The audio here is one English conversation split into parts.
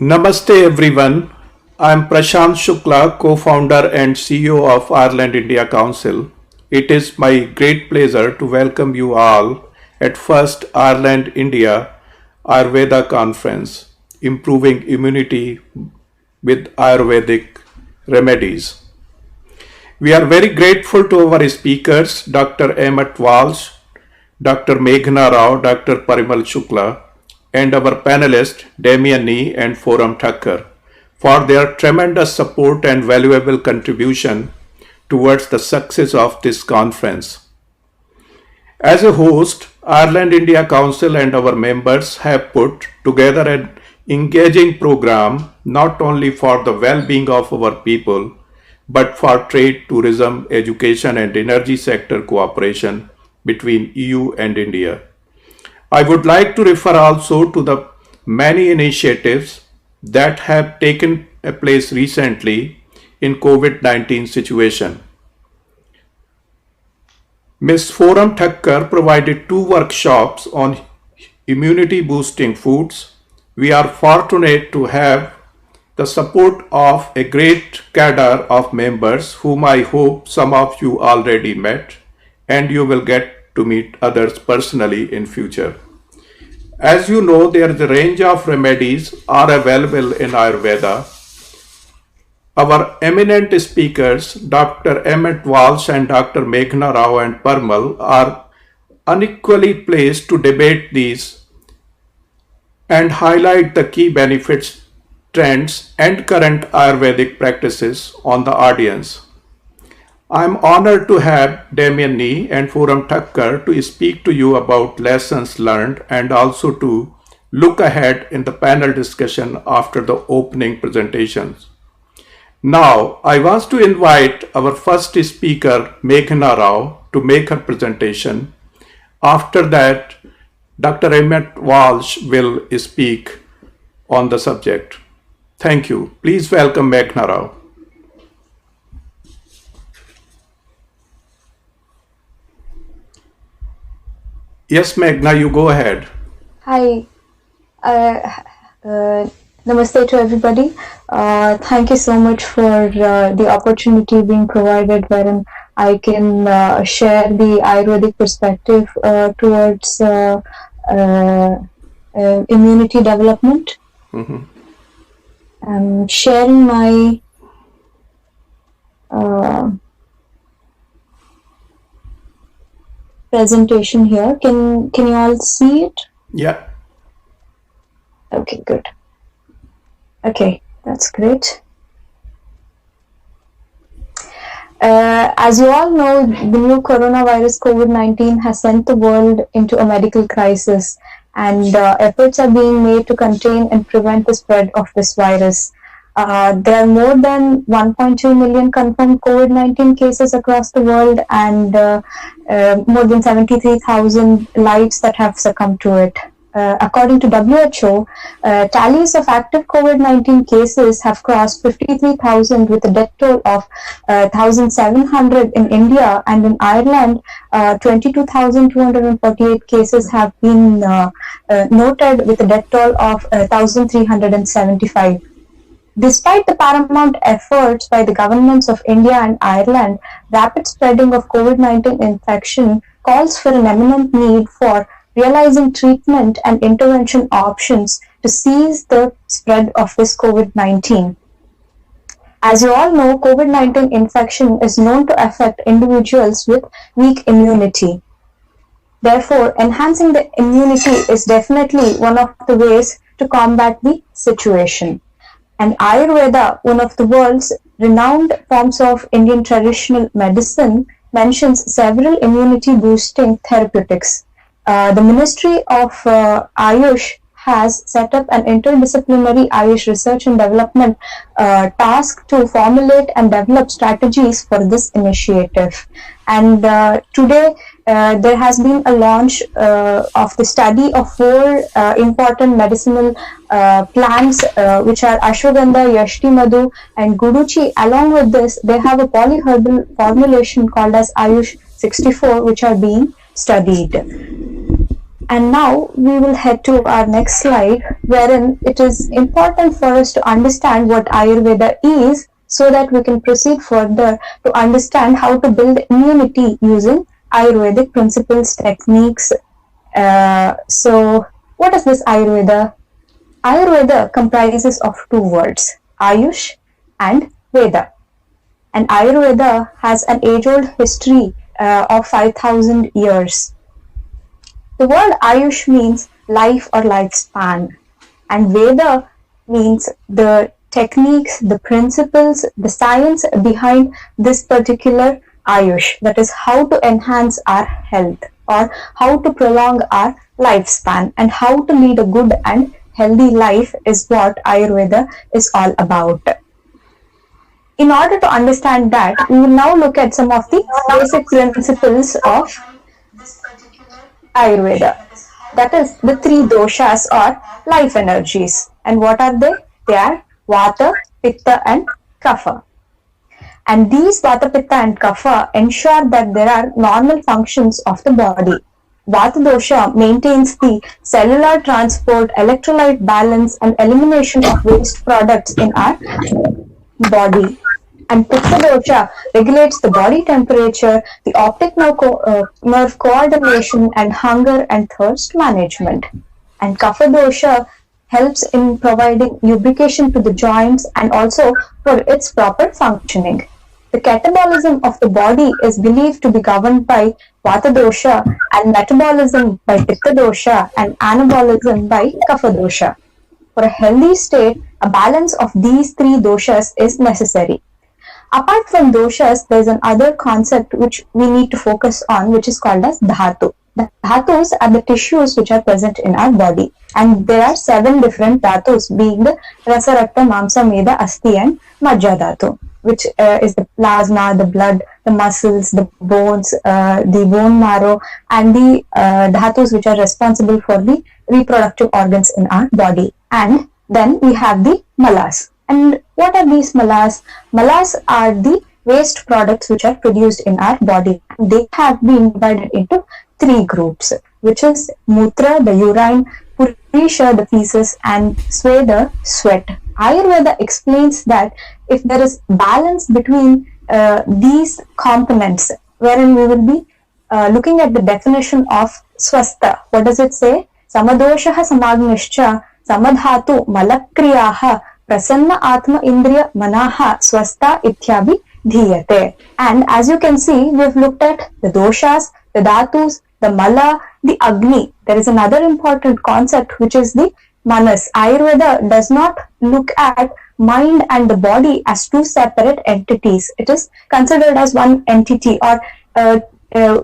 Namaste everyone. I am Prashant Shukla, co-founder and CEO of Ireland India Council. It is my great pleasure to welcome you all at first Ireland India Ayurveda Conference, Improving Immunity with Ayurvedic Remedies. We are very grateful to our speakers, Dr. Emmett Walsh, Dr. Meghana Rao, Dr. Parimal Shukla, and our panelists, Damian Nee and Forum Thakkar, for their tremendous support and valuable contribution towards the success of this conference. As a host, Ireland India Council and our members have put together an engaging program not only for the well-being of our people, but for trade, tourism, education and energy sector cooperation between EU and India. I would like to refer also to the many initiatives that have taken place recently in COVID-19 situation. Ms. Forum Thakkar provided 2 workshops on immunity boosting foods. We are fortunate to have the support of a great cadre of members whom I hope some of you already met and you will get to meet others personally in future. As you know, there is a range of remedies are available in Ayurveda. Our eminent speakers, Dr. Emmett Walsh and Dr. Meghana Rao and Parmal, are unequally placed to debate these and highlight the key benefits, trends, and current Ayurvedic practices on the audience. I am honored to have Damian Nee and Forum Thakkar to speak to you about lessons learned and also to look ahead in the panel discussion after the opening presentations. Now, I want to invite our first speaker, Meghana Rao, to make her presentation. After that, Dr. Emmett Walsh will speak on the subject. Thank you. Please welcome Meghana Rao. Yes, Meghna, you go ahead. Hi, namaste to everybody. Thank you so much for the opportunity being provided wherein I can share the Ayurvedic perspective towards immunity development. Mm-hmm. I'm sharing my presentation here. Can you all see it? Yeah. Okay, good. Okay, that's great. As you all know, the new coronavirus COVID-19 has sent the world into a medical crisis, and efforts are being made to contain and prevent the spread of this virus. There are more than 1.2 million confirmed COVID-19 cases across the world and more than 73,000 lives that have succumbed to it. According to WHO, tallies of active COVID-19 cases have crossed 53,000 with a death toll of 1,700 in India, and in Ireland, 22,248 cases have been noted with a death toll of 1,375. Despite the paramount efforts by the governments of India and Ireland, rapid spreading of COVID-19 infection calls for an eminent need for realizing treatment and intervention options to seize the spread of this COVID-19. As you all know, COVID-19 infection is known to affect individuals with weak immunity. Therefore, enhancing the immunity is definitely one of the ways to combat the situation. And Ayurveda, one of the world's renowned forms of Indian traditional medicine, mentions several immunity-boosting therapeutics. The Ministry of Ayush has set up an interdisciplinary Ayush research and development task to formulate and develop strategies for this initiative. And today, there has been a launch of the study of 4 important medicinal plants which are Ashwagandha, Yashti Madhu and Guduchi. Along with this, they have a polyherbal formulation called as Ayush 64 which are being studied. And now we will head to our next slide, wherein it is important for us to understand what Ayurveda is so that we can proceed further to understand how to build immunity using Ayurvedic principles, techniques. So what is this Ayurveda? Ayurveda comprises of two words, Ayush and Veda. And Ayurveda has an age-old history of 5,000 years. The word Ayush means life or lifespan, and Veda means the techniques, the principles, the science behind this particular Ayush, that is how to enhance our health or how to prolong our lifespan and how to lead a good and healthy life is what Ayurveda is all about. In order to understand that, we will now look at some of the basic principles of Ayurveda. That is the three doshas or life energies. And what are they? They are Vata, Pitta and Kapha. And these Vata, Pitta and Kapha ensure that there are normal functions of the body. Vata dosha maintains the cellular transport, electrolyte balance and elimination of waste products in our body. And Pitta dosha regulates the body temperature, the optic nerve coordination and hunger and thirst management. And Kapha dosha helps in providing lubrication to the joints and also for its proper functioning. The catabolism of the body is believed to be governed by Vata dosha and metabolism by Pitta dosha and anabolism by Kapha dosha. For a healthy state, a balance of these three doshas is necessary. Apart from doshas, there is another concept which we need to focus on, which is called as dhatu. The dhatus are the tissues which are present in our body, and there are 7 different dhatus, being the rasa, rakta, mamsa, meda, asti and majja dhatu, which is the plasma, the blood, the muscles, the bones, the bone marrow, and the dhatus which are responsible for the reproductive organs in our body. And then we have the malas. And what are these malas? Malas are the waste products which are produced in our body. They have been divided into 3 groups, which is Mutra, the urine, Purisha, the feces, and Sweda, sweat. Ayurveda explains that if there is balance between these components, wherein we will be looking at the definition of swastha. What does it say? Samadoshaha samagnischa samadhatu malakriyaha prasanna atma indriya manaha swastha ityabhi dhiyate. And as you can see, we have looked at the doshas, the dhatus, the mala, the agni. There is another important concept which is the manas. Ayurveda does not look at mind and the body as 2 separate entities. It is considered as one entity, or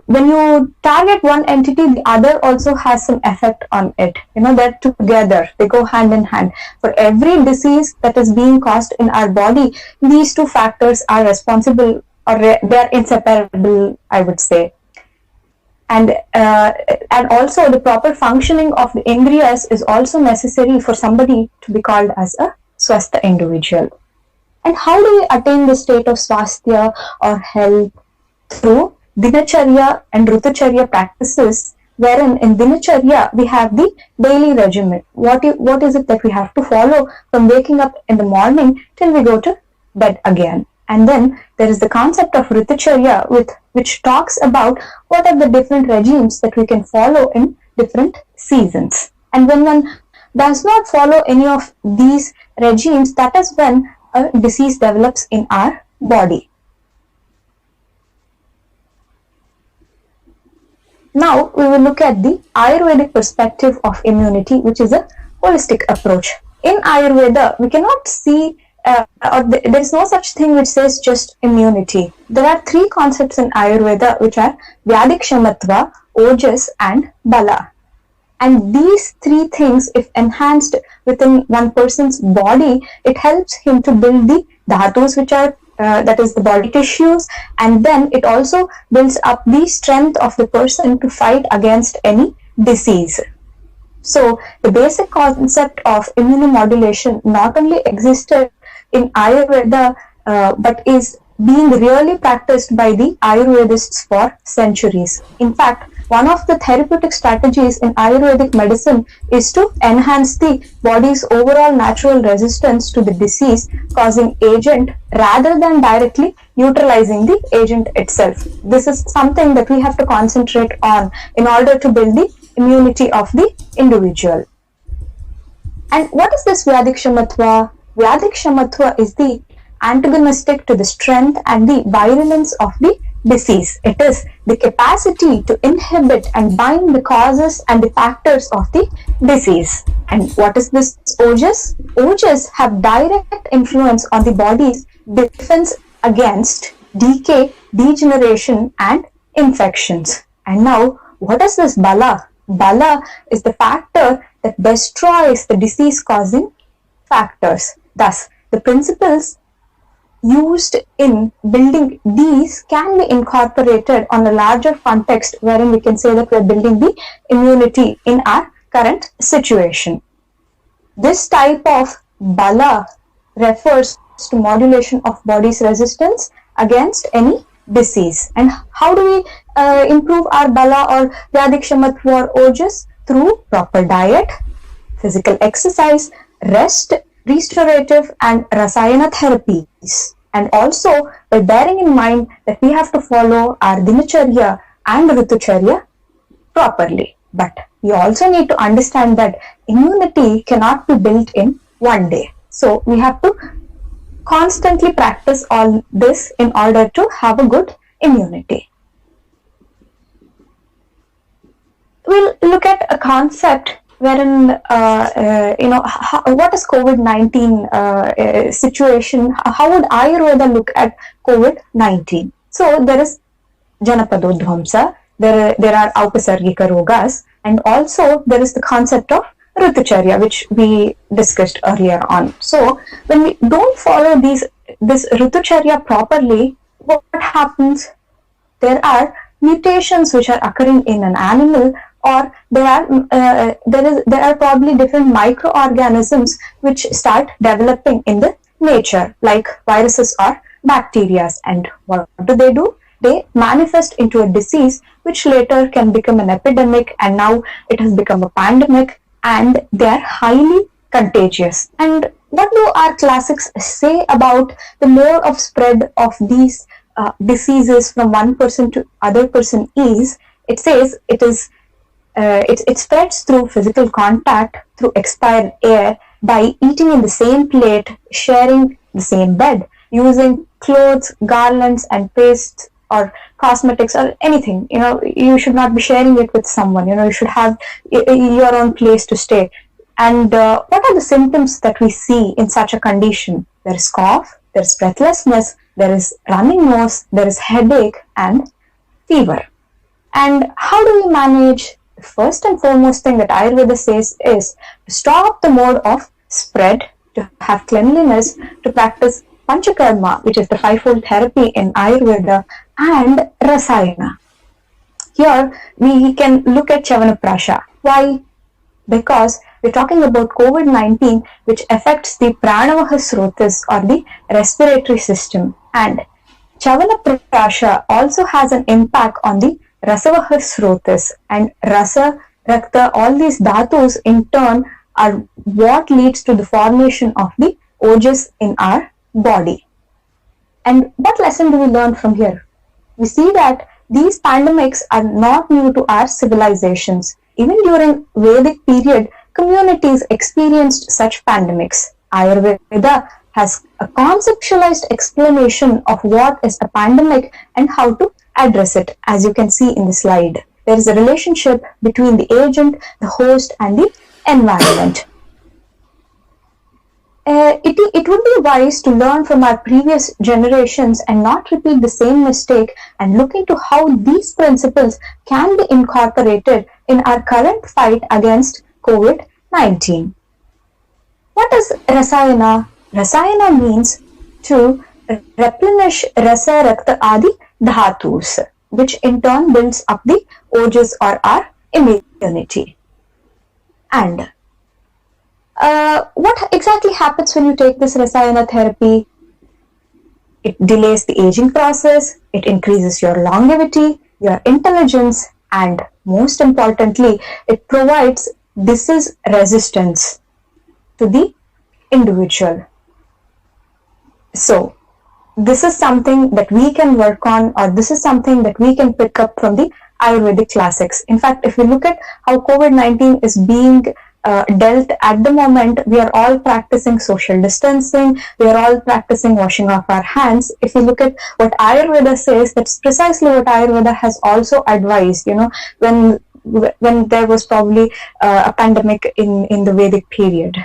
when you target one entity, the other also has some effect on it. They're together, they go hand in hand. For every disease that is being caused in our body, these 2 factors are responsible, or they are inseparable, I would say. And also the proper functioning of the indriyas is also necessary for somebody to be called as a swastha individual. And how do we attain the state of swasthya or health? Through dinacharya and ritucharya practices, wherein in dinacharya we have the daily regimen. What is it that we have to follow from waking up in the morning till we go to bed again? And then there is the concept of ritucharya, which talks about what are the different regimes that we can follow in different seasons. And when one does not follow any of these regimes, that is when a disease develops in our body. Now we will look at the Ayurvedic perspective of immunity, which is a holistic approach. In Ayurveda, we cannot see there is no such thing which says just immunity. There are 3 concepts in Ayurveda which are Vyadhikshamatva, Ojas and Bala. And these 3 things, if enhanced within one person's body, it helps him to build the dhatus, which are that is the body tissues, and then it also builds up the strength of the person to fight against any disease. So the basic concept of immunomodulation not only existed in Ayurveda but is being really practiced by the Ayurvedists for centuries. In fact, one of the therapeutic strategies in Ayurvedic medicine is to enhance the body's overall natural resistance to the disease causing agent rather than directly neutralizing the agent itself. This is something that we have to concentrate on in order to build the immunity of the individual. And what is this Vyadhikshamatva? Vyadhikshamatva is the antagonistic to the strength and the virulence of the disease. It is the capacity to inhibit and bind the causes and the factors of the disease. And what is this Ojas? Ojas have direct influence on the body's defense against decay, degeneration and infections. And now, what is this Bala? Bala is the factor that destroys the disease-causing factors. Thus, the principles used in building these can be incorporated on a larger context wherein we can say that we are building the immunity in our current situation. This type of Bala refers to modulation of body's resistance against any disease. And how do we improve our Bala or Vyadhikshamatva or Ojas? Through proper diet, physical exercise, rest, restorative and rasayana therapies. And also by bearing in mind that we have to follow our dinacharya and ritucharya properly. But we also need to understand that immunity cannot be built in one day. So we have to constantly practice all this in order to have a good immunity. We'll look at a concept wherein, what is COVID-19 situation? How would Ayurveda look at COVID-19? So there is Janapadodvamsa, there are Aupasargika Rogas, and also there is the concept of Ritucharya, which we discussed earlier on. So when we don't follow this Ritucharya properly, what happens? There are mutations which are occurring in an animal, or there are probably different microorganisms which start developing in the nature, like viruses or bacteria. And what do? They manifest into a disease which later can become an epidemic, and now it has become a pandemic, and they are highly contagious. And what do our classics say about the mode of spread of these diseases from one person to other person is? It says it spreads through physical contact, through expired air, by eating in the same plate, sharing the same bed, using clothes, garlands and pastes or cosmetics or anything. You should not be sharing it with someone. You should have your own place to stay. And what are the symptoms that we see in such a condition? There is cough, there is breathlessness, there is running nose, there is headache and fever. And how do we manage? The first and foremost thing that Ayurveda says is to stop the mode of spread, to have cleanliness, to practice Panchakarma, which is the fivefold therapy in Ayurveda, and Rasayana. Here we can look at Chavanaprasha. Why? Because we're talking about COVID-19, which affects the Pranavaha Srotas or the respiratory system. And Chavanaprasha also has an impact on the Rasavaha Srotas, and Rasa, Rakta, all these dhatus in turn are what leads to the formation of the ojas in our body. And what lesson do we learn from here? We see that these pandemics are not new to our civilizations. Even during Vedic period, communities experienced such pandemics. Ayurveda has a conceptualized explanation of what is a pandemic and how to address it, as you can see in the slide. There is a relationship between the agent, the host and the environment. It would be wise to learn from our previous generations and not repeat the same mistake, and look into how these principles can be incorporated in our current fight against COVID-19. What is Rasayana? Rasayana means to replenish Rasa, Rakta, Adi dhatus, which in turn builds up the ojas or our immunity. And what exactly happens when you take this Rasayana therapy? It delays the aging process, it increases your longevity, your intelligence, and most importantly, it provides disease resistance to the individual. So, this is something that we can work on, or this is something that we can pick up from the Ayurvedic classics. In fact, if we look at how COVID-19 is being dealt at the moment, we are all practicing social distancing, we are all practicing washing off our hands. If you look at what Ayurveda says, that's precisely what Ayurveda has also advised, when there was probably a pandemic in the Vedic period.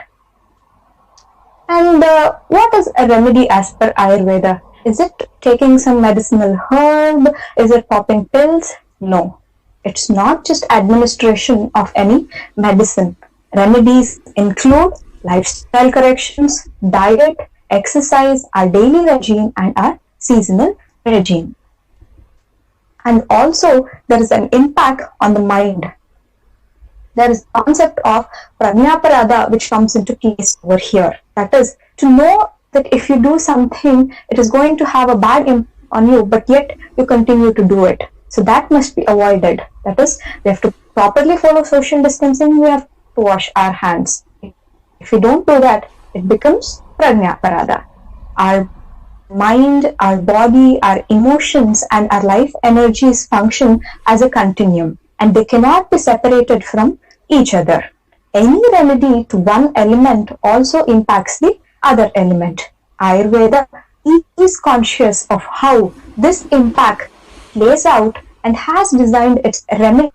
And what is a remedy as per Ayurveda? Is it taking some medicinal herb? Is it popping pills? No, it's not just administration of any medicine. Remedies include lifestyle corrections, diet, exercise, our daily regime, and our seasonal regime. And also, there is an impact on the mind. There is the concept of prajnaparada which comes into place over here. That is, to know that if you do something, it is going to have a bad impact on you, but yet you continue to do it. So that must be avoided. That is, we have to properly follow social distancing, we have to wash our hands. If we don't do that, it becomes prajnaparada. Our mind, our body, our emotions, and our life energies function as a continuum, and they cannot be separated from each other. Any remedy to one element also impacts the other element. Ayurveda is conscious of how this impact plays out and has designed its remedy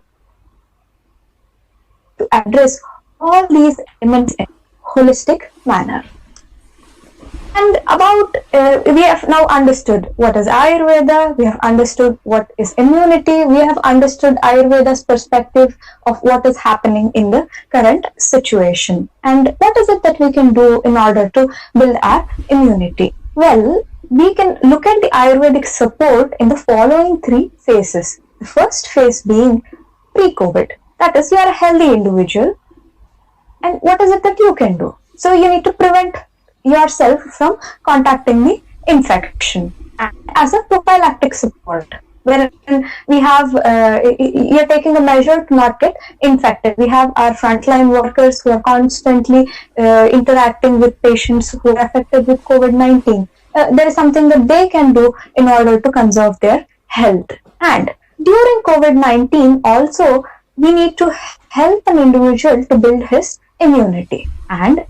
to address all these elements in a holistic manner. And we have now understood what is Ayurveda, we have understood what is immunity, we have understood Ayurveda's perspective of what is happening in the current situation. And what is it that we can do in order to build our immunity? Well, we can look at the Ayurvedic support in the following 3 phases. The first phase being pre-COVID. That is, you are a healthy individual. And what is it that you can do? So you need to prevent yourself from contacting the infection. And as a prophylactic support, wherein we have, you're taking a measure to not get infected. We have our frontline workers who are constantly interacting with patients who are affected with COVID-19. There is something that they can do in order to conserve their health. And during COVID-19 also, we need to help an individual to build his immunity. And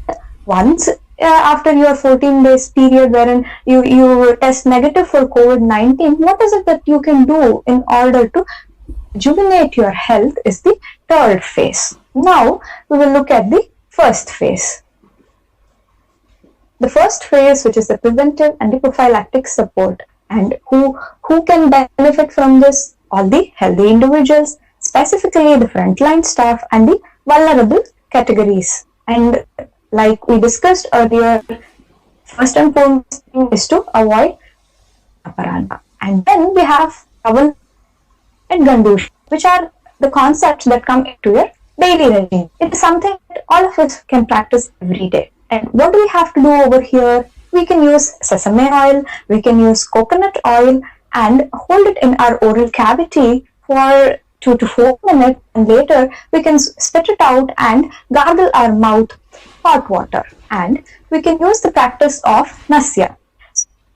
once after your 14 days period wherein you test negative for COVID-19, what is it that you can do in order to rejuvenate your health is the third phase. Now we will look at the first phase. The first phase, which is the preventive and the prophylactic support. And who can benefit from this? All the healthy individuals, specifically the frontline staff and the vulnerable categories. And like we discussed earlier, first and foremost thing is to avoid aparana. And then we have Ravan and Gandush, which are the concepts that come into your daily regime. It is something that all of us can practice every day. And what do we have to do over here? We can use sesame oil, we can use coconut oil, and hold it in our oral cavity for 2 to 4 minutes, and later we can spit it out and gargle our mouth with hot water. And we can use the practice of nasya.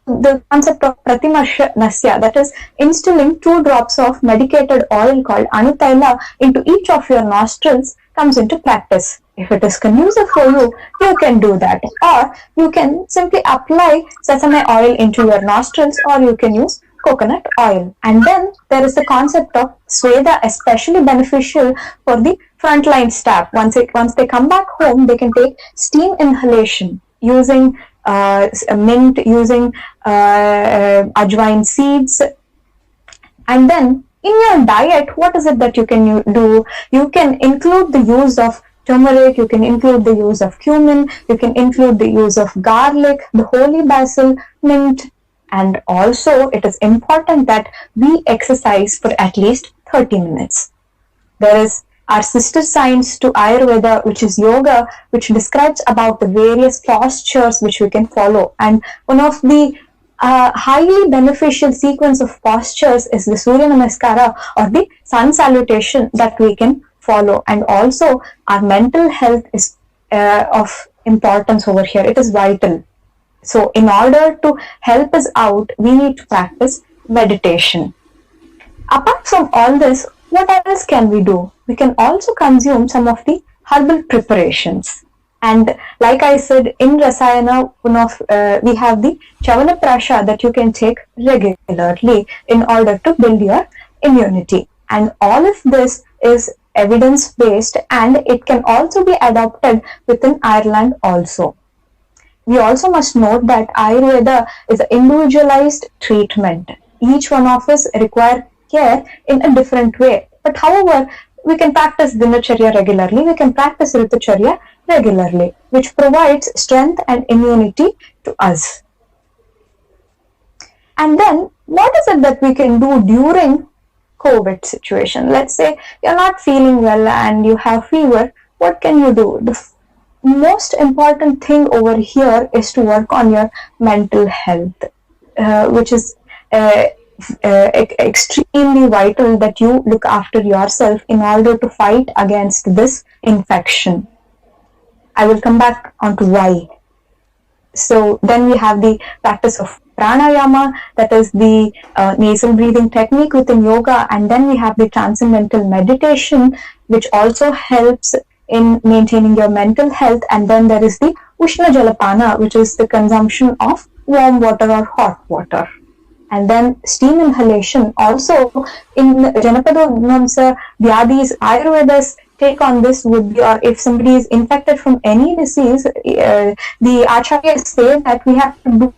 The concept of pratimarsha nasya, that is instilling 2 drops of medicated oil called anutaila into each of your nostrils, comes into practice. If it is conducive for you, you can do that. Or you can simply apply sesame oil into your nostrils, or you can use coconut oil. And then there is the concept of sweda, especially beneficial for the frontline staff. Once they come back home, they can take steam inhalation using mint, using ajwain seeds. And then in your diet, what is it that you can do? You can include the use of turmeric, you can include the use of cumin, you can include the use of garlic, the holy basil, mint. And also, it is important that we exercise for at least 30 minutes. There is our sister science to Ayurveda, which is yoga, which describes about the various postures which we can follow. And one of the A highly beneficial sequence of postures is the Surya Namaskara or the sun salutation that we can follow. And also our mental health is of importance over here. It is vital. So in order to help us out, we need to practice meditation. Apart from all this, what else can we do? We can also consume some of the herbal preparations. And like I said, in Rasayana, we have the Chavanaprasha that you can take regularly in order to build your immunity. And all of this is evidence-based, and it can also be adopted within Ireland also. We also must note that Ayurveda is an individualized treatment. Each one of us require care in a different way. But however, we can practice Dinacharya regularly, we can practice Ritucharya regularly, which provides strength and immunity to us. And then, what is it that we can do during COVID situation? Let's say you're not feeling well and you have fever. What can you do? The most important thing over here is to work on your mental health, which is extremely vital that you look after yourself in order to fight against this infection. I will come back on to why. So then we have the practice of pranayama, that is the nasal breathing technique within yoga, and then we have the transcendental meditation, which also helps in maintaining your mental health. And then there is the Ushna Jalapana, which is the consumption of warm water or hot water. And then steam inhalation. Also in Janapadodvamsa Vyadis, Ayurveda's take on this would be, or if somebody is infected from any disease, the acharyas say that we have to do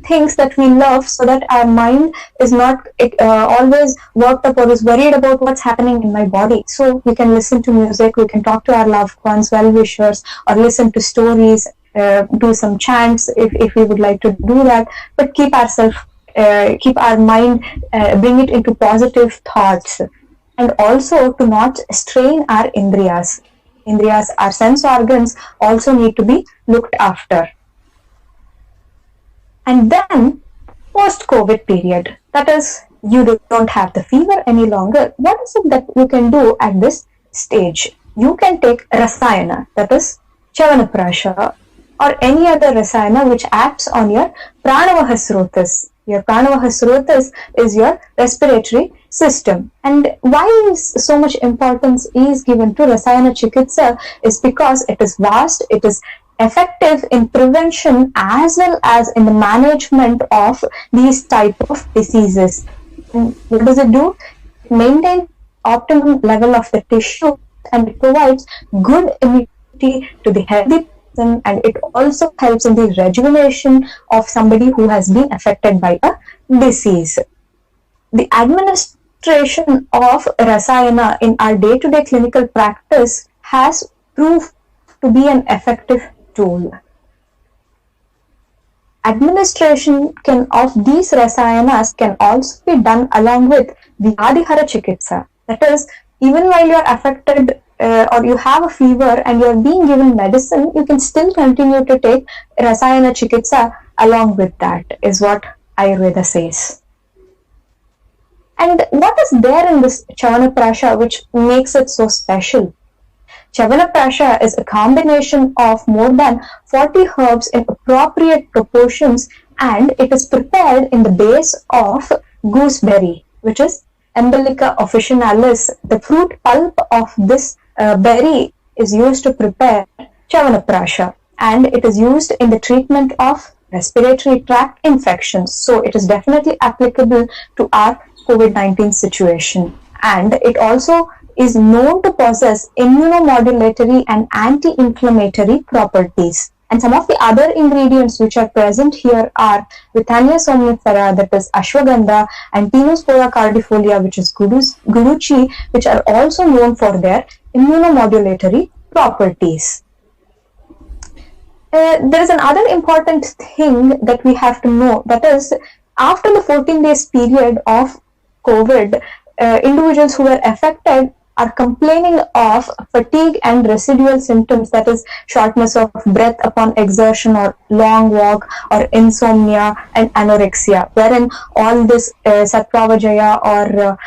things that we love so that our mind is not always worked up or is worried about what's happening in my body. So we can listen to music, we can talk to our loved ones, well-wishers, or listen to stories, do some chants if we would like to do that, but keep our mind, bring it into positive thoughts, and also to not strain our indriyas. Indriyas, our sense organs, also need to be looked after. And then post-COVID period, that is, you don't have the fever any longer. What is it that you can do at this stage? You can take Rasayana, that is Chavanaprasha, or any other Rasayana which acts on your Pranavahasrotas. Your Pranavahasrotas is your respiratory system. And why is so much importance is given to Rasayana Chikitsa is because it is vast, it is effective in prevention as well as in the management of these type of diseases. And what does it do? It maintains optimum level of the tissue, and it provides good immunity to the healthy person, and it also helps in the rejuvenation of somebody who has been affected by a disease. The administration of Rasayana in our day-to-day clinical practice has proved to be an effective tool. Administration of these Rasayanas can also be done along with Vyadihara Chikitsa. That is, even while you are affected or you have a fever and you are being given medicine, you can still continue to take Rasayana Chikitsa along with that, is what Ayurveda says. And what is there in this Chavanaprasha which makes it so special? Chavanaprasha is a combination of more than 40 herbs in appropriate proportions, and it is prepared in the base of gooseberry, which is Embolica officinalis. The fruit pulp of this berry is used to prepare Chavanaprasha, and it is used in the treatment of respiratory tract infections. So it is definitely applicable to our COVID-19 situation. And it also is known to possess immunomodulatory and anti-inflammatory properties. And some of the other ingredients which are present here are Withania somnifera, that is ashwagandha, and Tinospora cardifolia, which is guduchi, which are also known for their immunomodulatory properties. There is another important thing that we have to know, that is, after the 14 days period of COVID, individuals who were affected are complaining of fatigue and residual symptoms, that is shortness of breath upon exertion or long walk or insomnia and anorexia, wherein all this Satpravajaya or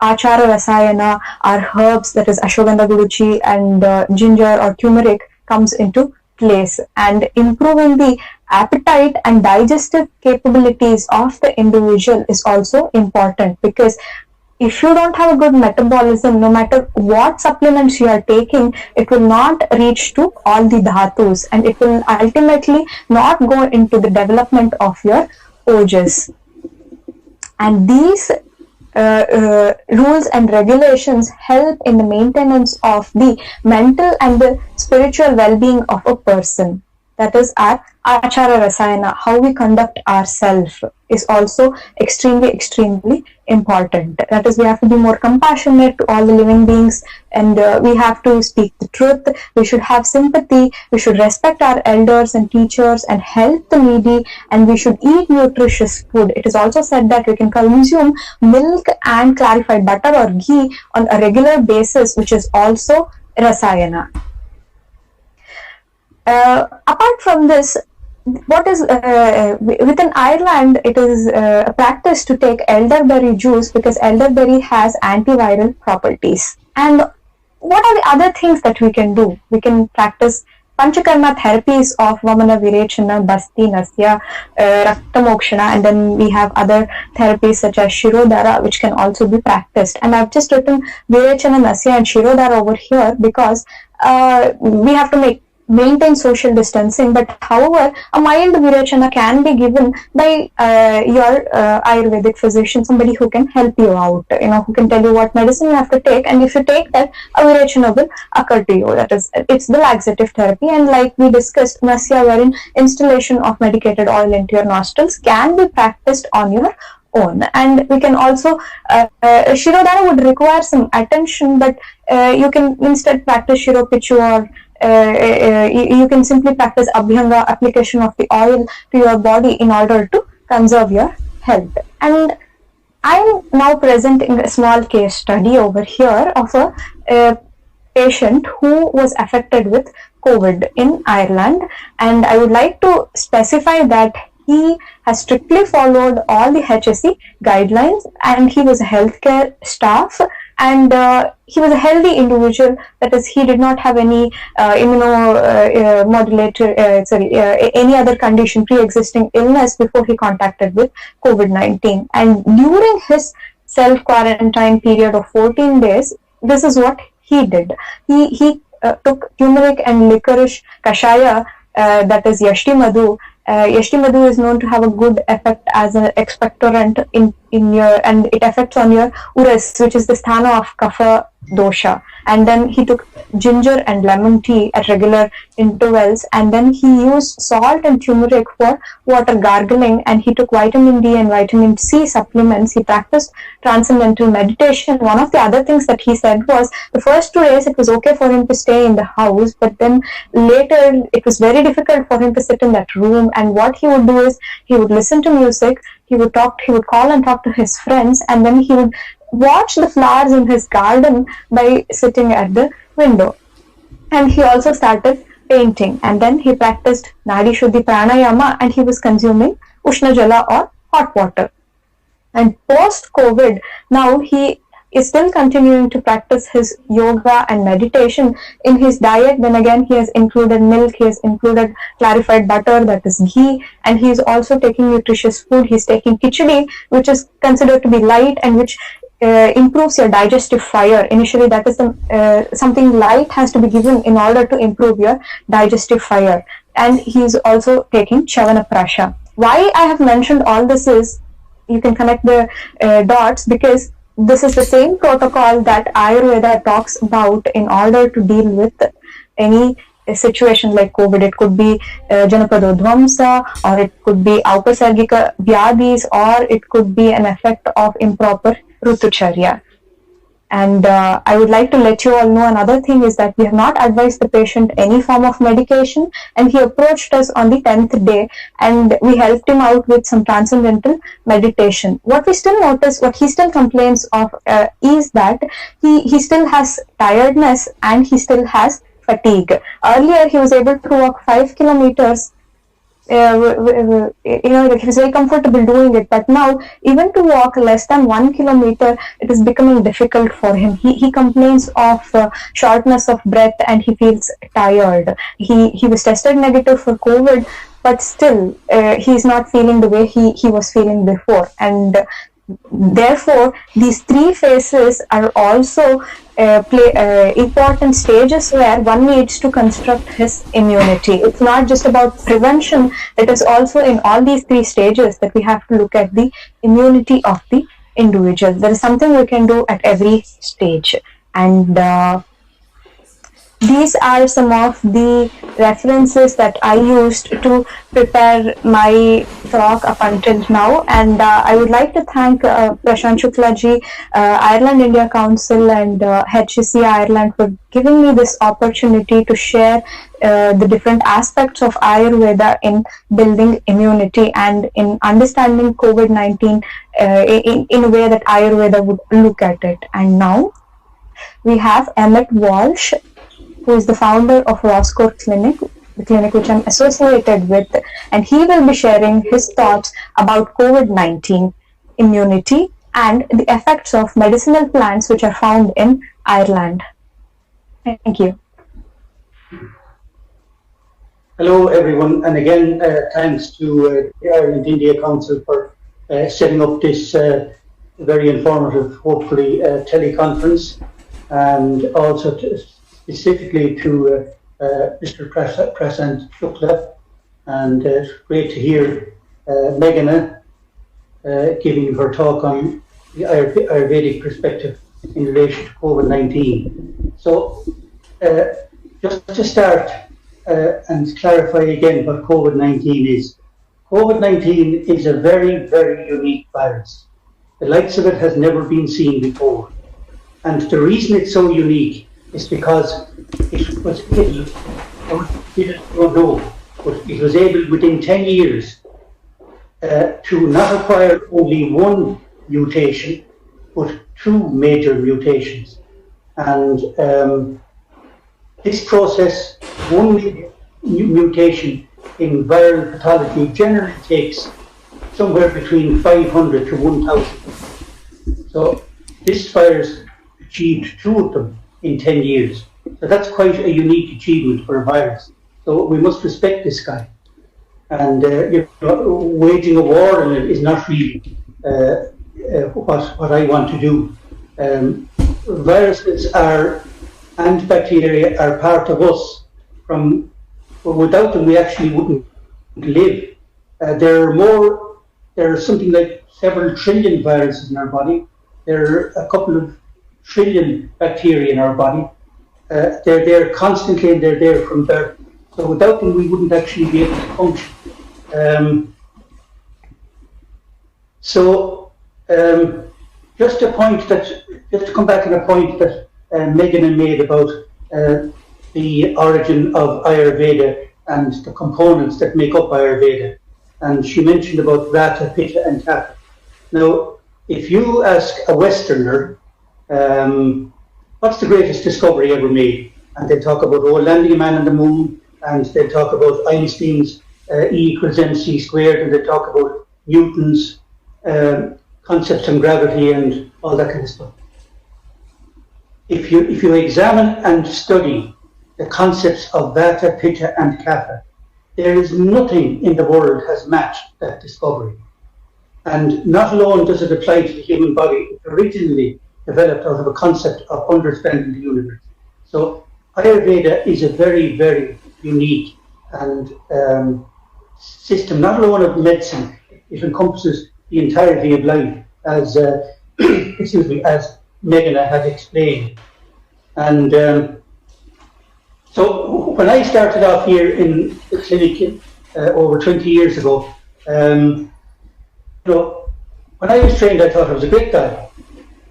Achara Rasayana are herbs, that is Ashwagandha Guruchi and ginger or turmeric comes into place, and improving the appetite and digestive capabilities of the individual is also important, because if you don't have a good metabolism, no matter what supplements you are taking, it will not reach to all the dhatus, and it will ultimately not go into the development of your ojas. And these rules and regulations help in the maintenance of the mental and the spiritual well-being of a person. That is our Achara Rasayana, how we conduct ourselves is also extremely important. That is, we have to be more compassionate to all the living beings, and we have to speak the truth. We should have sympathy. We should respect our elders and teachers and help the needy, and we should eat nutritious food. It is also said that we can consume milk and clarified butter or ghee on a regular basis, which is also Rasayana. Apart from this, what is within Ireland, it is a practice to take elderberry juice because elderberry has antiviral properties. And what are the other things that we can do? We can practice Panchakarma therapies of Vamana Virechana, Basti, Nasya, Raktamokshana, and then we have other therapies such as Shirodhara, which can also be practiced. And I've just written Virechana, Nasya, and Shirodhara over here because we have to maintain social distancing, but however, a mild virechana can be given by your Ayurvedic physician, somebody who can help you out, who can tell you what medicine you have to take, and if you take that, a virechana will occur to you. That is, it's the laxative therapy, and like we discussed, Nasya, wherein installation of medicated oil into your nostrils can be practiced on your own. And we can also Shirodhara would require some attention, but you can instead practice Shiropichu, or you can simply practice Abhyanga, application of the oil to your body in order to conserve your health. And I'm now presenting a small case study over here of a patient who was affected with COVID in Ireland, and I would like to specify that he has strictly followed all the HSE guidelines, and he was a healthcare staff, and he was a healthy individual. That is, he did not have any any other condition, pre-existing illness before he contacted with COVID-19. And during his self-quarantine period of 14 days, this is what he did. He took turmeric and licorice kashaya, that is Yashti Madhu. Yashti Madhu is known to have a good effect as an expectorant in your, and it affects on your urus, which is the sthana of kapha dosha. And then he took ginger and lemon tea at regular intervals, and then he used salt and turmeric for water gargling, and he took vitamin D and vitamin C supplements. He practiced transcendental meditation. One of the other things that he said was the first 2 days it was okay for him to stay in the house, but then later it was very difficult for him to sit in that room, and what he would do is he would listen to music, he would call and talk to his friends, and then he would watch the flowers in his garden by sitting at the window. And he also started painting, and then he practiced Nadi Shuddhi Pranayama, and he was consuming Ushna Jala or hot water. And post-COVID, now he is still continuing to practice his yoga and meditation in his diet. Then again, he has included milk, he has included clarified butter, that is ghee, and he is also taking nutritious food. He's taking khichdi, which is considered to be light and which improves your digestive fire. Initially, that is something light has to be given in order to improve your digestive fire. And he is also taking Chavana Prasha. Why I have mentioned all this is, you can connect the dots, because this is the same protocol that Ayurveda talks about in order to deal with any situation like COVID. It could be Janapadodvamsa, or it could be Aupasargika Vyadis, or it could be an effect of improper Rutucharya. And I would like to let you all know another thing is that we have not advised the patient any form of medication, and he approached us on the 10th day and we helped him out with some transcendental meditation. What we still notice, what he still complains of is that he still has tiredness and he still has fatigue. Earlier he was able to walk 5 kilometers, like he was very comfortable doing it, but now even to walk less than 1 kilometer, it is becoming difficult for him. He complains of shortness of breath and he feels tired. He was tested negative for COVID, but still he's not feeling the way he was feeling before. And therefore, these three phases are also play important stages where one needs to construct his immunity. It's not just about prevention, it is also in all these three stages that we have to look at the immunity of the individual. There is something we can do at every stage. And these are some of the references that I used to prepare my talk up until now, and I would like to thank Prashant Shukla ji, Ireland India Council and HSE Ireland for giving me this opportunity to share the different aspects of Ayurveda in building immunity and in understanding COVID-19 in a way that Ayurveda would look at it. And now we have Emmett Walsh, who is the founder of Roscore Clinic, the clinic which I'm associated with, and he will be sharing his thoughts about COVID-19 immunity and the effects of medicinal plants which are found in Ireland. Thank you. Hello everyone, and again thanks to the Ireland India Council for setting up this very informative, hopefully, teleconference, and also specifically to Mr. Prashant Shukla, and great to hear Meghana giving her talk on the Ayurvedic perspective in relation to COVID-19. So just to start and clarify again what COVID-19 is. COVID-19 is a very, very unique virus. The likes of it has never been seen before. And the reason it's so unique is because it was able, or people don't know, but it was able within 10 years to not acquire only one mutation, but two major mutations. And this process, one mutation in viral pathology generally takes somewhere between 500 to 1,000. So this virus achieved two of them in 10 years. So that's quite a unique achievement for a virus. So we must respect this guy. And waging a war on it is not really what I want to do. Viruses and bacteria are part of us. Without them, we actually wouldn't live. There are something like several trillion viruses in our body. There are a couple of trillion bacteria in our body. They're there constantly, and they're there from birth. So without them, we wouldn't actually be able to function. Just to come back on a point that Meghana made about the origin of Ayurveda and the components that make up Ayurveda. And she mentioned about Vata, Pitta and Kapha. Now, if you ask a Westerner, what's the greatest discovery ever made? And they talk about landing a man on the moon, and they talk about Einstein's E equals mc squared, and they talk about Newton's concepts on gravity and all that kind of stuff. If you examine and study the concepts of Vata, Pitta and Kapha, there is nothing in the world has matched that discovery. And not alone does it apply to the human body, it originally developed out of a concept of understanding the universe. So Ayurveda is a very, very unique and system, not alone of medicine, it encompasses the entirety of life, as as Meghana has explained. And so when I started off here in the clinic over 20 years ago, when I was trained, I thought I was a great guy.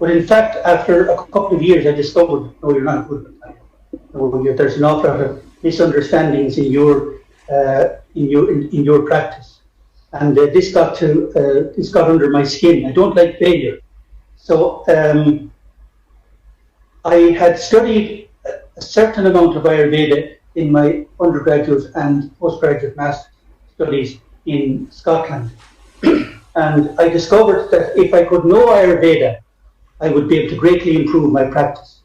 But in fact, after a couple of years, I discovered, no, you're not good at that. No, there's an awful lot of misunderstandings in your practice, and this got under my skin. I don't like failure, so I had studied a certain amount of Ayurveda in my undergraduate and postgraduate master's studies in Scotland, and I discovered that if I could know Ayurveda, I would be able to greatly improve my practice.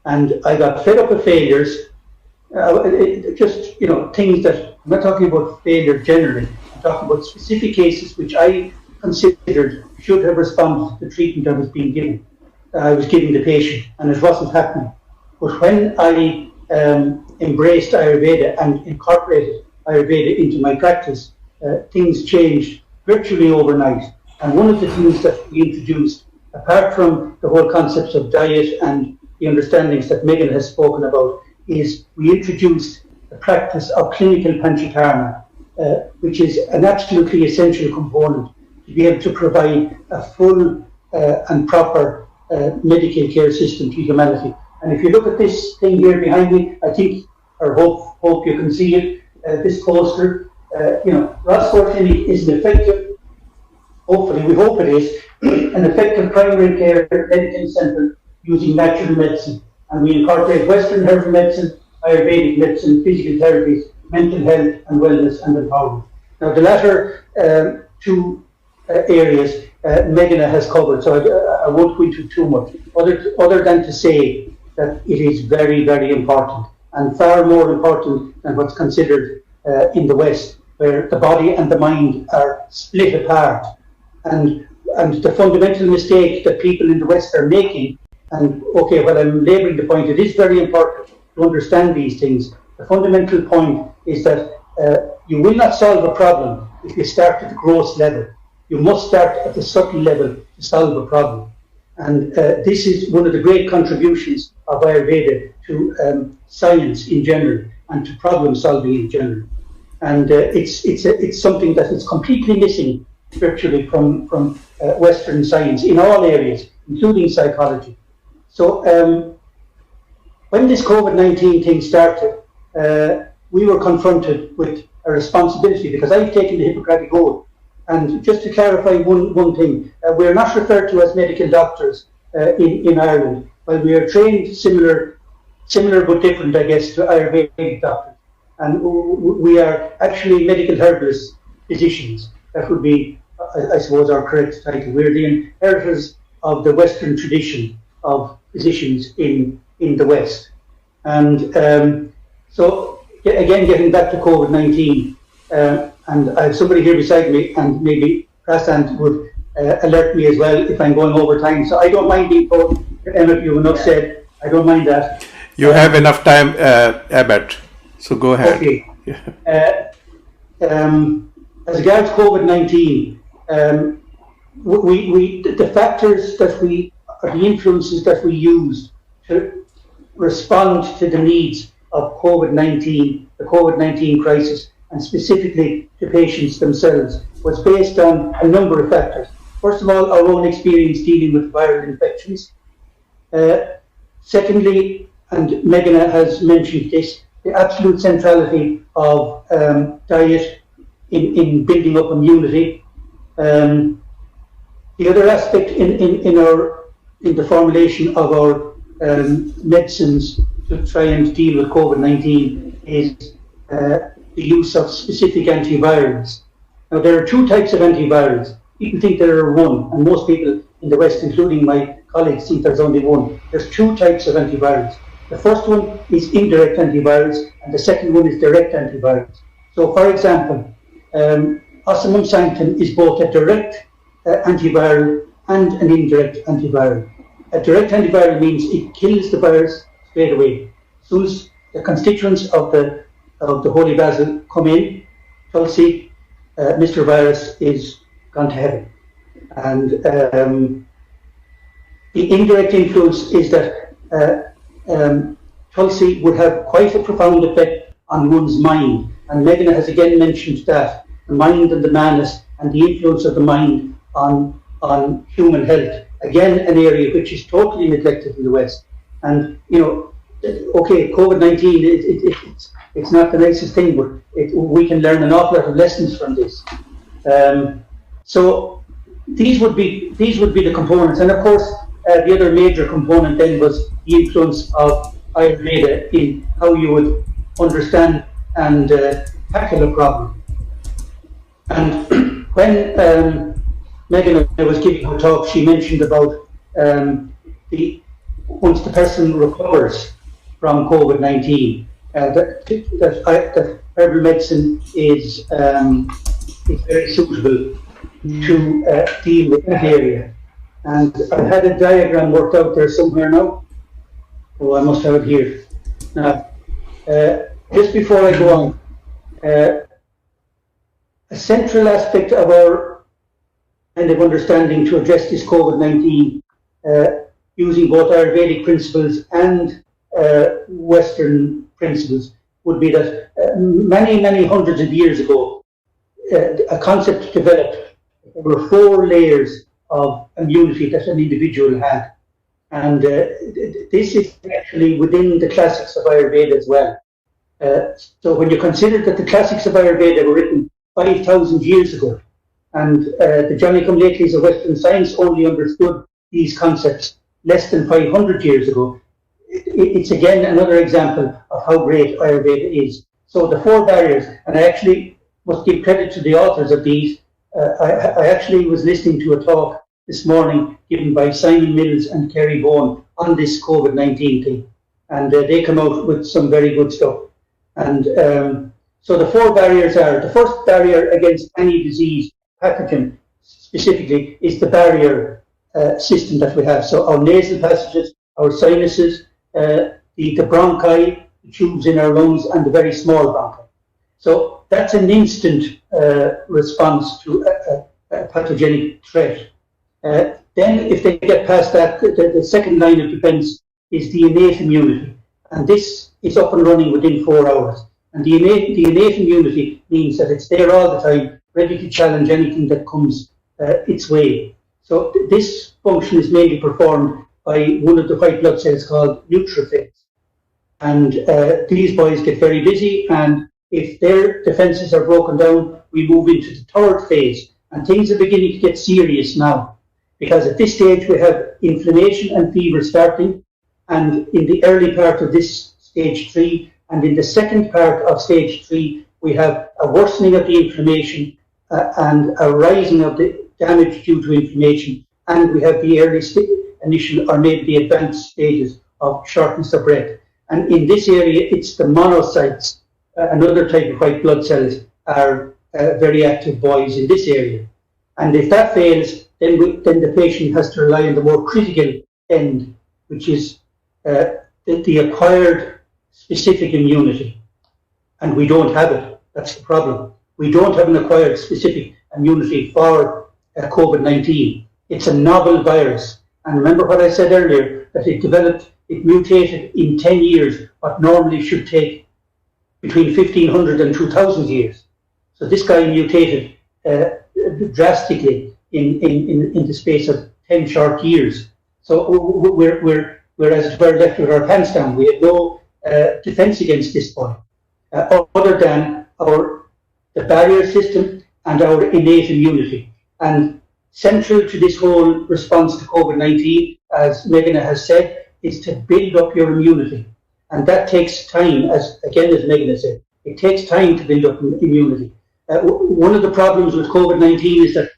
And I got fed up with failures, just, things that, I'm not talking about failure generally, I'm talking about specific cases which I considered should have responded to the treatment I was giving the patient, and it wasn't happening. But when I embraced Ayurveda and incorporated Ayurveda into my practice, things changed virtually overnight. And one of the things that we introduced, apart from the whole concepts of diet and the understandings that Meghana has spoken about, is we introduced the practice of clinical panchakarma, which is an absolutely essential component to be able to provide a full and proper medical care system to humanity. And if you look at this thing here behind me, I think, or hope you can see it, this poster, Roscore Clinic is an effective, hopefully we hope it is, an effective primary care medical centre using natural medicine. And we incorporate Western herbal medicine, Ayurvedic medicine, physical therapies, mental health and wellness and empowerment. Now the latter two areas Meghana has covered, so I won't go into too much, other than to say that it is very, very important, and far more important than what's considered in the West, where the body and the mind are split apart. And the fundamental mistake that people in the West are making, and okay, well, I'm labouring the point, it is very important to understand these things. The fundamental point is that you will not solve a problem if you start at the gross level. You must start at the subtle level to solve a problem. And this is one of the great contributions of Ayurveda to science in general and to problem solving in general. And it's something that is completely missing virtually from Western science in all areas, including psychology. So when this COVID-19 thing started, we were confronted with a responsibility, because I've taken the Hippocratic Oath. And just to clarify one thing, we're not referred to as medical doctors in Ireland. While we are trained similar but different, I guess, to Ayurvedic doctors. And we are actually medical herbalist physicians. That would be, I suppose, our correct title. We're the inheritors of the Western tradition of physicians in the West. And so, again, getting back to COVID-19, and I have somebody here beside me, and maybe Prasant would alert me as well if I'm going over time. So I don't mind being told, Emmett, you've enough said, I don't mind that. You have enough time, Emmett, so go ahead. Okay. As regards COVID-19, the factors that or the influences that we use to respond to the needs of COVID-19, the COVID-19 crisis, and specifically to patients themselves, was based on a number of factors. First of all, our own experience dealing with viral infections. Secondly, and Meghana has mentioned this, the absolute centrality of diet in building up immunity. The other aspect in the formulation of our medicines to try and deal with COVID-19 is the use of specific antivirals. Now, there are two types of antivirals. People think there are one, and most people in the West, including my colleagues, think there's only one. There's two types of antivirals. The first one is indirect antivirals, and the second one is direct antivirals. So, for example, Osmum Sanctum is both a direct antiviral and an indirect antiviral. A direct antiviral means it kills the virus straight away. As soon as the constituents of the holy basil come in, Tulsi, Mr. Virus is gone to heaven. And the indirect influence is that Tulsi would have quite a profound effect on one's mind. And Meghana has again mentioned that, the mind and the manas, and the influence of the mind on human health. again, an area which is totally neglected in the West. And, okay, COVID-19, it's not the nicest thing, but we can learn an awful lot of lessons from this. So these would be the components. And of course, the other major component then was the influence of Ayurveda in how you would understand and tackle a problem. And when Meghana was giving her talk, she mentioned about once the person recovers from COVID-19, that herbal medicine is very suitable to deal with that area. And I had a diagram worked out there somewhere now. Oh, I must have it here. Now, just before I go on, a central aspect of our kind of understanding to address this COVID-19, using both Ayurvedic principles and Western principles, would be that many, many hundreds of years ago, a concept developed. There were 4 layers of immunity that an individual had. And this is actually within the classics of Ayurveda as well. So when you consider that the classics of Ayurveda were written 5,000 years ago, and the Johnny-come-latelys of Western science only understood these concepts less than 500 years ago, it's again another example of how great Ayurveda is. So the 4 barriers, and I actually must give credit to the authors of these. I actually was listening to a talk this morning given by Simon Mills and Kerry Bowen on this COVID-19 thing. And they come out with some very good stuff. And so the 4 barriers are, the first barrier against any disease pathogen specifically is the barrier system that we have. So our nasal passages, our sinuses, the bronchi, the tubes in our lungs, and the very small bronchi. So that's an instant response to a pathogenic threat. Then if they get past that, the second line of defense is the innate immunity. And this is up and running within 4 hours. And the innate immunity means that it's there all the time, ready to challenge anything that comes its way. So this function is mainly performed by one of the white blood cells called neutrophils. And these boys get very busy, and if their defenses are broken down, we move into the 3rd phase. And things are beginning to get serious now, because at this stage we have inflammation and fever starting, and in the early part of this stage 3, and in the second part of stage 3, we have a worsening of the inflammation and a rising of the damage due to inflammation, and we have the early initial or maybe the advanced stages of shortness of breath. And in this area, it's the monocytes, another type of white blood cells, are very active boys in this area. And if that fails, then the patient has to rely on the more critical end, which is the acquired specific immunity. And we don't have it. That's the problem. We don't have an acquired specific immunity for COVID-19. It's a novel virus. And remember what I said earlier, that it mutated in 10 years, what normally should take between 1,500 and 2,000 years. So this guy mutated drastically in the space of 10 short years. So we're as it were left with our pants down. We had no defense against this boy, other than the barrier system and our innate immunity. And central to this whole response to COVID-19, as Meghana has said, is to build up your immunity. And that takes time, as Meghana said. It takes time to build up immunity. One of the problems with COVID-19 is that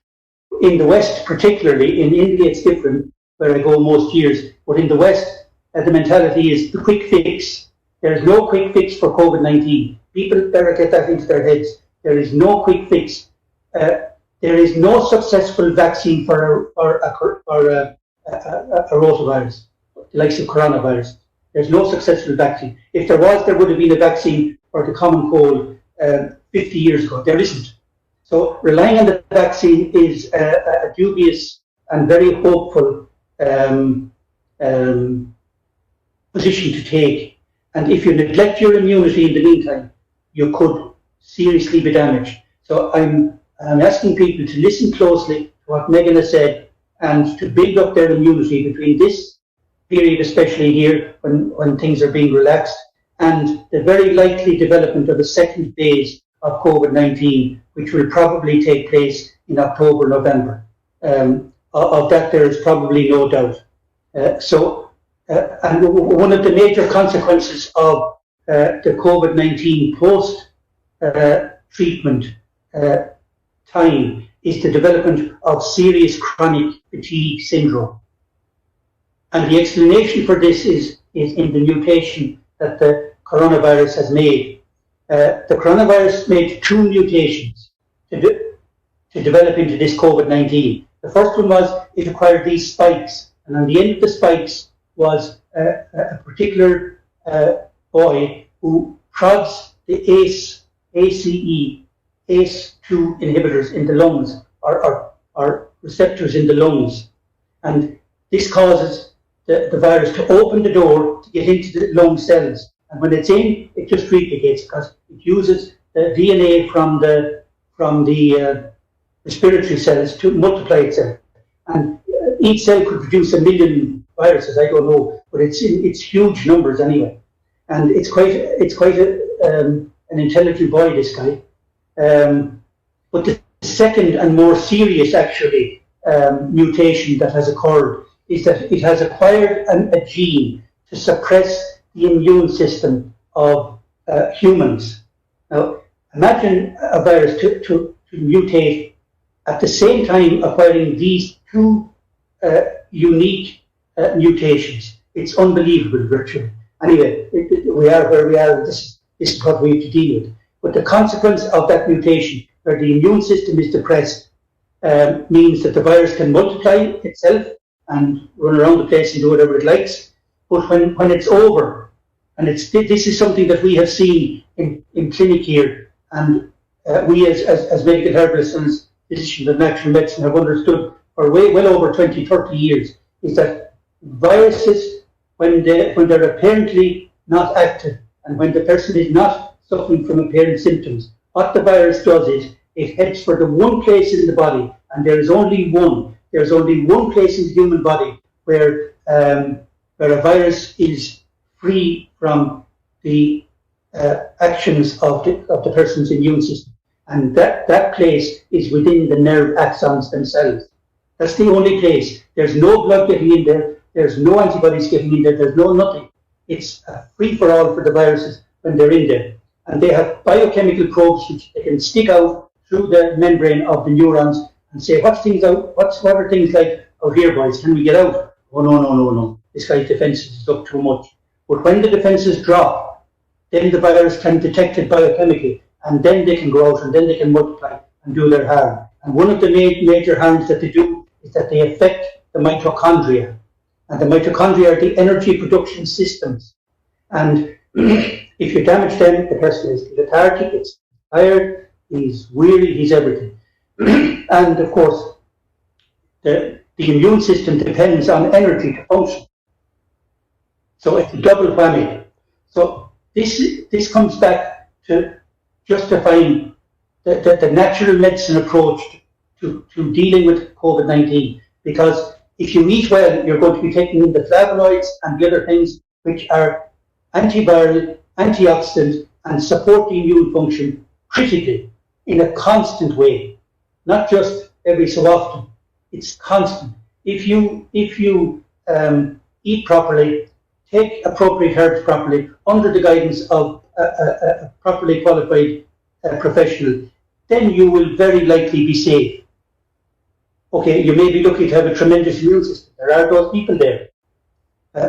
in the West, particularly, in India it's different, where I go most years, but in the West, the mentality is the quick fix. There is no quick fix for COVID-19. People better get that into their heads. There is no quick fix. There is no successful vaccine for a rotavirus, the likes of coronavirus. There's no successful vaccine. If there was, there would have been a vaccine for the common cold 50 years ago. There isn't. So relying on the vaccine is a dubious and very hopeful position to take. And if you neglect your immunity in the meantime, you could seriously be damaged. So I'm asking people to listen closely to what Meghana said and to build up their immunity between this period, especially here when things are being relaxed, and the very likely development of a second phase of COVID-19, which will probably take place in October, November. Of that, there is probably no doubt. And one of the major consequences of the COVID-19 post-treatment time is the development of serious chronic fatigue syndrome. And the explanation for this is in the mutation that the coronavirus has made. The coronavirus made 2 mutations to develop into this COVID-19. The first one was it acquired these spikes, and on the end of the spikes was a particular boy who prods the ACE2 inhibitors in the lungs, or receptors in the lungs. And this causes the virus to open the door to get into the lung cells. And when it's in, it just replicates because it uses the DNA from the respiratory cells to multiply itself. And each cell could produce 1 million viruses, I don't know, but it's huge numbers anyway. And it's quite an intelligent boy, this guy. But the second and more serious, actually, mutation that has occurred is that it has acquired a gene to suppress the immune system of humans. Now, imagine a virus to mutate at the same time acquiring these 2 unique mutations. It's unbelievable, virtually. Anyway, we are where we are. This is what we have to deal with. But the consequence of that mutation, where the immune system is depressed, means that the virus can multiply itself and run around the place and do whatever it likes. But when it's over, and this is something that we have seen in clinic here, and we as medical herbalists and as physicians of natural medicine have understood for well over 20, 30 years, is that viruses, when they're apparently not active, and when the person is not suffering from apparent symptoms, what the virus does is it heads for the one place in the body, and there's only one place in the human body where a virus is free from the actions of the person's immune system. And that place is within the nerve axons themselves. That's the only place. There's no blood getting in there. There's no antibodies getting in there. There's no nothing. It's free for all for the viruses when they're in there. And they have biochemical probes which they can stick out through the membrane of the neurons and say, what are things like out here, boys? Can we get out? Oh, no. This guy's defenses is up too much. But when the defenses drop, then the virus can detect it biochemically, and then they can go out and then they can multiply and do their harm. And one of the major harms that they do is that they affect the mitochondria. And the mitochondria are the energy production systems. And if you damage them, the person is lethargic, it's tired, he's weary, he's everything. And of course, the immune system depends on energy to function. So it's a double whammy. So this comes back to justifying the natural medicine approach to dealing with COVID-19. Because if you eat well, you're going to be taking in the flavonoids and the other things which are antiviral, antioxidant, and support the immune function critically in a constant way, not just every so often. It's constant. If you eat properly, take appropriate herbs properly, under the guidance of a properly qualified professional, then you will very likely be safe. Okay, you may be lucky to have a tremendous immune system. There are those people there.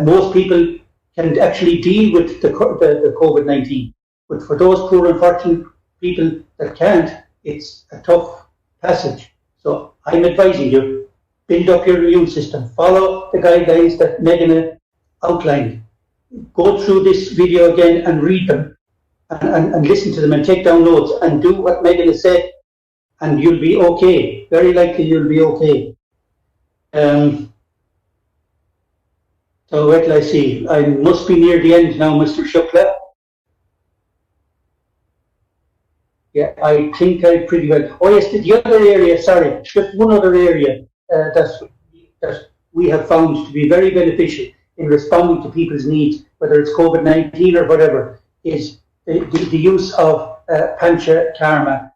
Most people can actually deal with the COVID-19. But for those poor unfortunate people that can't, it's a tough passage. So I'm advising you, build up your immune system. Follow the guidelines that Meghana outlined. Go through this video again and read them and listen to them and take down notes and do what Meghana said, and you'll be okay. Very likely you'll be okay. So wait till I see. I must be near the end now, Mr. Shukla. Yeah, I think I pretty well. Oh yes, the other area, sorry, just one other area that that we have found to be very beneficial in responding to people's needs, whether it's COVID-19 or whatever, is the use of Panchakarma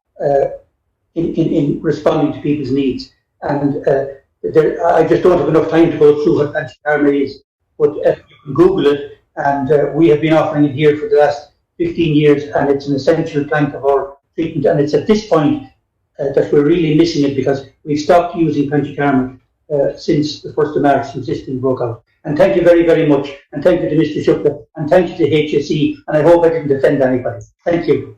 in responding to people's needs. And I just don't have enough time to go through what Panchakarma is, but you can Google it, and we have been offering it here for the last 15 years, and it's an essential plank of our treatment. And it's at this point that we're really missing it, because we've stopped using Panchakarma since the 1st of March, since this thing broke out. And thank you very, very much. And thank you to Mr. Shukla, and thank you to HSE. And I hope I didn't offend anybody. Thank you.